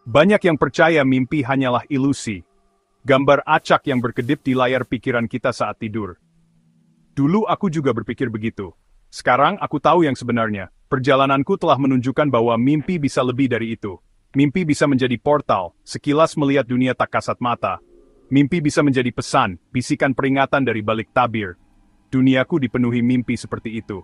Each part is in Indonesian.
Banyak yang percaya mimpi hanyalah ilusi. Gambar acak yang berkedip di layar pikiran kita saat tidur. Dulu aku juga berpikir begitu. Sekarang aku tahu yang sebenarnya. Perjalananku telah menunjukkan bahwa mimpi bisa lebih dari itu. Mimpi bisa menjadi portal, sekilas melihat dunia tak kasat mata. Mimpi bisa menjadi pesan, bisikan peringatan dari balik tabir. Duniaku dipenuhi mimpi seperti itu.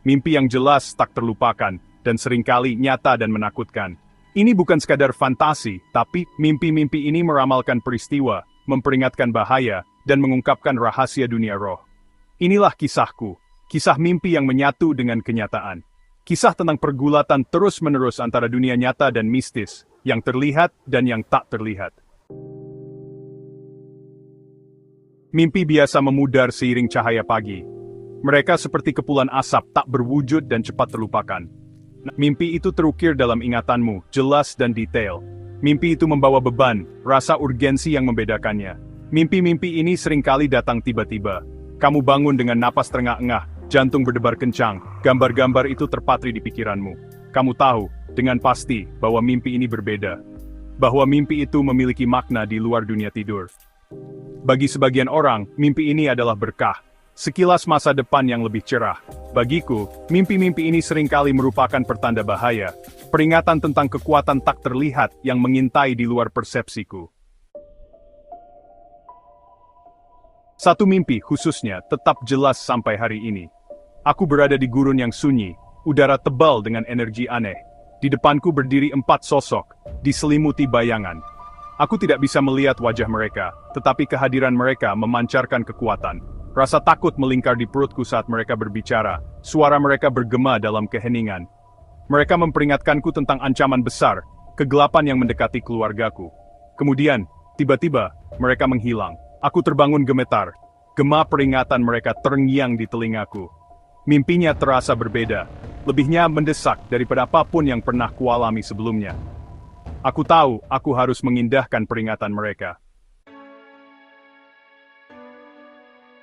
Mimpi yang jelas tak terlupakan, dan seringkali nyata dan menakutkan. Ini bukan sekadar fantasi, tapi mimpi-mimpi ini meramalkan peristiwa, memperingatkan bahaya, dan mengungkapkan rahasia dunia roh. Inilah kisahku, kisah mimpi yang menyatu dengan kenyataan. Kisah tentang pergulatan terus-menerus antara dunia nyata dan mistis, yang terlihat dan yang tak terlihat. Mimpi biasa memudar seiring cahaya pagi. Mereka seperti kepulan asap tak berwujud dan cepat terlupakan. Mimpi itu terukir dalam ingatanmu, jelas dan detail. Mimpi itu membawa beban, rasa urgensi yang membedakannya. Mimpi-mimpi ini seringkali datang tiba-tiba. Kamu bangun dengan napas terengah-engah, jantung berdebar kencang, gambar-gambar itu terpatri di pikiranmu. Kamu tahu, dengan pasti, bahwa mimpi ini berbeda. Bahwa mimpi itu memiliki makna di luar dunia tidur. Bagi sebagian orang, mimpi ini adalah berkah. Sekilas masa depan yang lebih cerah. Bagiku, mimpi-mimpi ini seringkali merupakan pertanda bahaya, peringatan tentang kekuatan tak terlihat yang mengintai di luar persepsiku. Satu mimpi khususnya tetap jelas sampai hari ini. Aku berada di gurun yang sunyi, udara tebal dengan energi aneh. Di depanku berdiri 4 sosok, diselimuti bayangan. Aku tidak bisa melihat wajah mereka, tetapi kehadiran mereka memancarkan kekuatan. Rasa takut melingkar di perutku saat mereka berbicara, suara mereka bergema dalam keheningan. Mereka memperingatkanku tentang ancaman besar, kegelapan yang mendekati keluargaku. Kemudian, tiba-tiba, mereka menghilang. Aku terbangun gemetar. Gema peringatan mereka terngiang di telingaku. Mimpinya terasa berbeda, lebihnya mendesak daripada apapun yang pernah kualami sebelumnya. Aku tahu, aku harus mengindahkan peringatan mereka.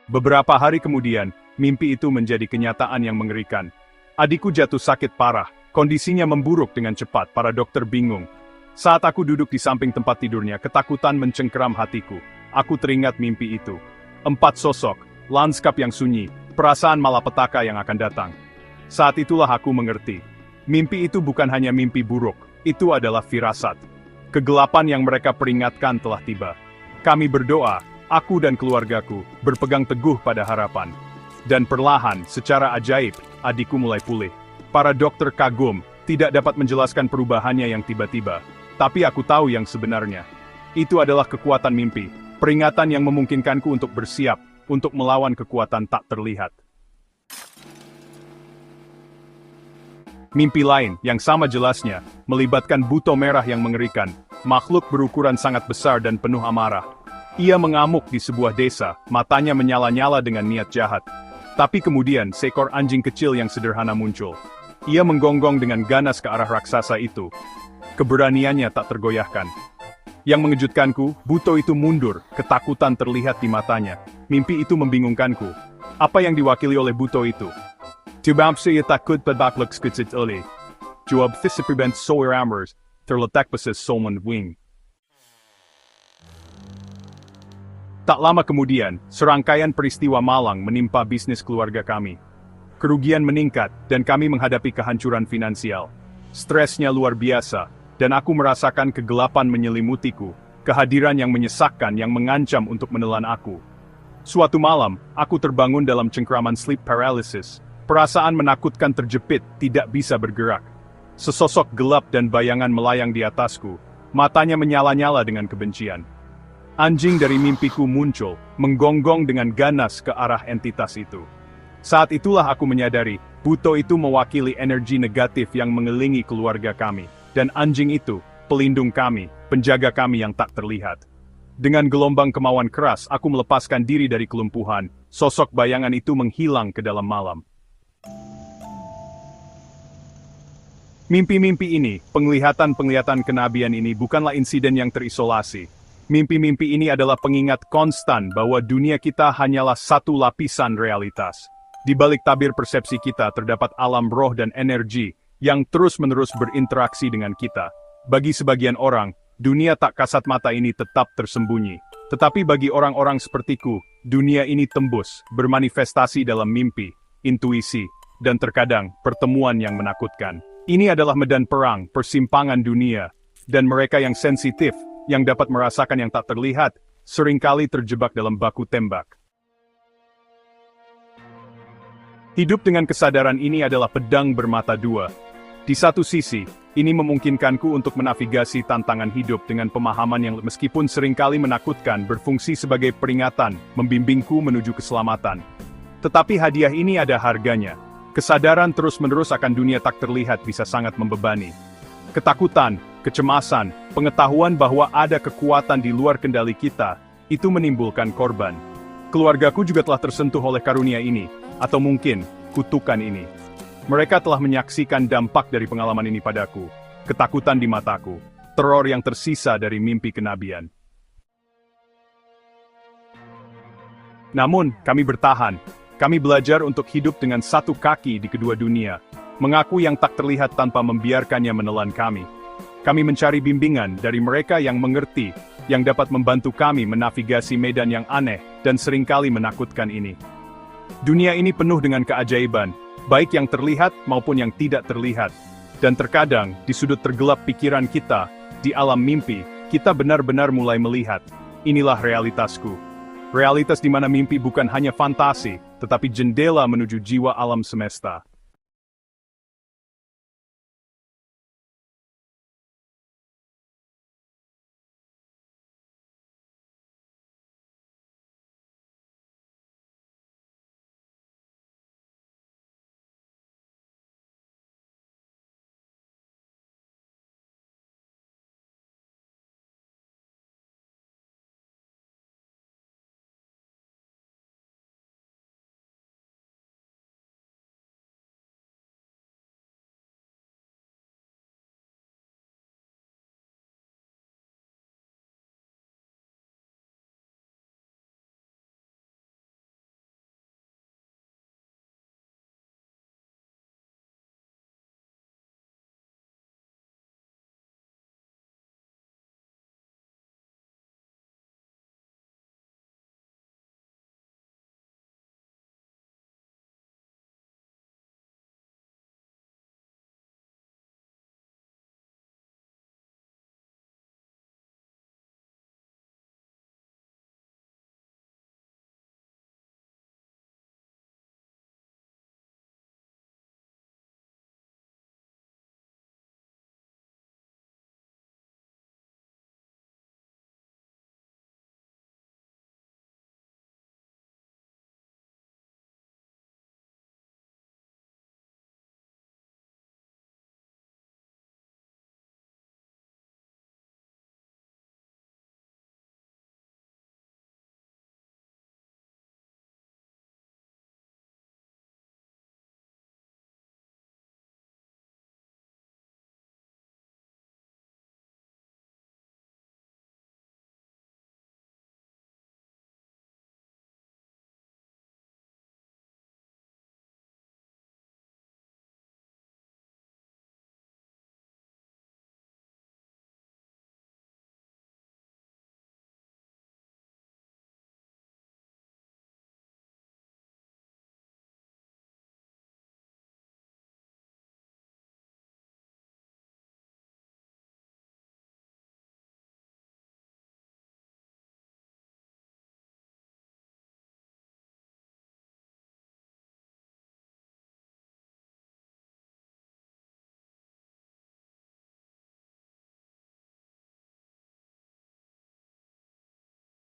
Beberapa hari kemudian, mimpi itu menjadi kenyataan yang mengerikan. Adikku jatuh sakit parah, kondisinya memburuk dengan cepat, para dokter bingung. Saat aku duduk di samping tempat tidurnya, ketakutan mencengkeram hatiku. Aku teringat mimpi itu. 4 sosok, lanskap yang sunyi, perasaan malapetaka yang akan datang. Saat itulah aku mengerti. Mimpi itu bukan hanya mimpi buruk, itu adalah firasat. Kegelapan yang mereka peringatkan telah tiba. Kami berdoa, aku dan keluargaku berpegang teguh pada harapan. Dan perlahan, secara ajaib, adikku mulai pulih. Para dokter kagum, tidak dapat menjelaskan perubahannya yang tiba-tiba. Tapi aku tahu yang sebenarnya. Itu adalah kekuatan mimpi, peringatan yang memungkinkanku untuk bersiap, untuk melawan kekuatan tak terlihat. Mimpi lain, yang sama jelasnya, melibatkan buto merah yang mengerikan, makhluk berukuran sangat besar dan penuh amarah. Ia mengamuk di sebuah desa, matanya menyala-nyala dengan niat jahat. Tapi kemudian, seekor anjing kecil yang sederhana muncul. Ia menggonggong dengan ganas ke arah raksasa itu. Keberaniannya tak tergoyahkan. Yang mengejutkanku, buto itu mundur, ketakutan terlihat di matanya. Mimpi itu membingungkanku. Apa yang diwakili oleh buto itu? Tibam saya takut berbaklik skutsit oleh. Jawab fisipribent soir amers, terletak basis solman wing. Tak lama kemudian, serangkaian peristiwa malang menimpa bisnis keluarga kami. Kerugian meningkat, dan kami menghadapi kehancuran finansial. Stresnya luar biasa, dan aku merasakan kegelapan menyelimutiku, kehadiran yang menyesakkan yang mengancam untuk menelan aku. Suatu malam, aku terbangun dalam cengkraman sleep paralysis. Perasaan menakutkan terjepit, tidak bisa bergerak. Sesosok gelap dan bayangan melayang di atasku, matanya menyala-nyala dengan kebencian. Anjing dari mimpiku muncul, menggonggong dengan ganas ke arah entitas itu. Saat itulah aku menyadari, buto itu mewakili energi negatif yang mengelilingi keluarga kami. Dan anjing itu, pelindung kami, penjaga kami yang tak terlihat. Dengan gelombang kemauan keras, aku melepaskan diri dari kelumpuhan. Sosok bayangan itu menghilang ke dalam malam. Mimpi-mimpi ini, penglihatan-penglihatan kenabian ini bukanlah insiden yang terisolasi. Mimpi-mimpi ini adalah pengingat konstan bahwa dunia kita hanyalah satu lapisan realitas. Di balik tabir persepsi kita terdapat alam roh dan energi yang terus-menerus berinteraksi dengan kita. Bagi sebagian orang, dunia tak kasat mata ini tetap tersembunyi. Tetapi bagi orang-orang sepertiku, dunia ini tembus, bermanifestasi dalam mimpi, intuisi, dan terkadang pertemuan yang menakutkan. Ini adalah medan perang, persimpangan dunia, dan mereka yang sensitif, yang dapat merasakan yang tak terlihat, seringkali terjebak dalam baku tembak. Hidup dengan kesadaran ini adalah pedang bermata dua. Di satu sisi, ini memungkinkanku untuk menavigasi tantangan hidup dengan pemahaman yang meskipun seringkali menakutkan berfungsi sebagai peringatan, membimbingku menuju keselamatan. Tetapi hadiah ini ada harganya. Kesadaran terus-menerus akan dunia tak terlihat bisa sangat membebani. Ketakutan, kecemasan, pengetahuan bahwa ada kekuatan di luar kendali kita, itu menimbulkan korban. Keluargaku juga telah tersentuh oleh karunia ini, atau mungkin, kutukan ini. Mereka telah menyaksikan dampak dari pengalaman ini padaku, ketakutan di mataku, teror yang tersisa dari mimpi kenabian. Namun, kami bertahan. Kami belajar untuk hidup dengan satu kaki di kedua dunia, mengaku yang tak terlihat tanpa membiarkannya menelan kami. Kami mencari bimbingan dari mereka yang mengerti, yang dapat membantu kami menavigasi medan yang aneh dan seringkali menakutkan ini. Dunia ini penuh dengan keajaiban, baik yang terlihat maupun yang tidak terlihat. Dan terkadang, di sudut tergelap pikiran kita, di alam mimpi, kita benar-benar mulai melihat, inilah realitasku. Realitas di mana mimpi bukan hanya fantasi, tetapi jendela menuju jiwa alam semesta.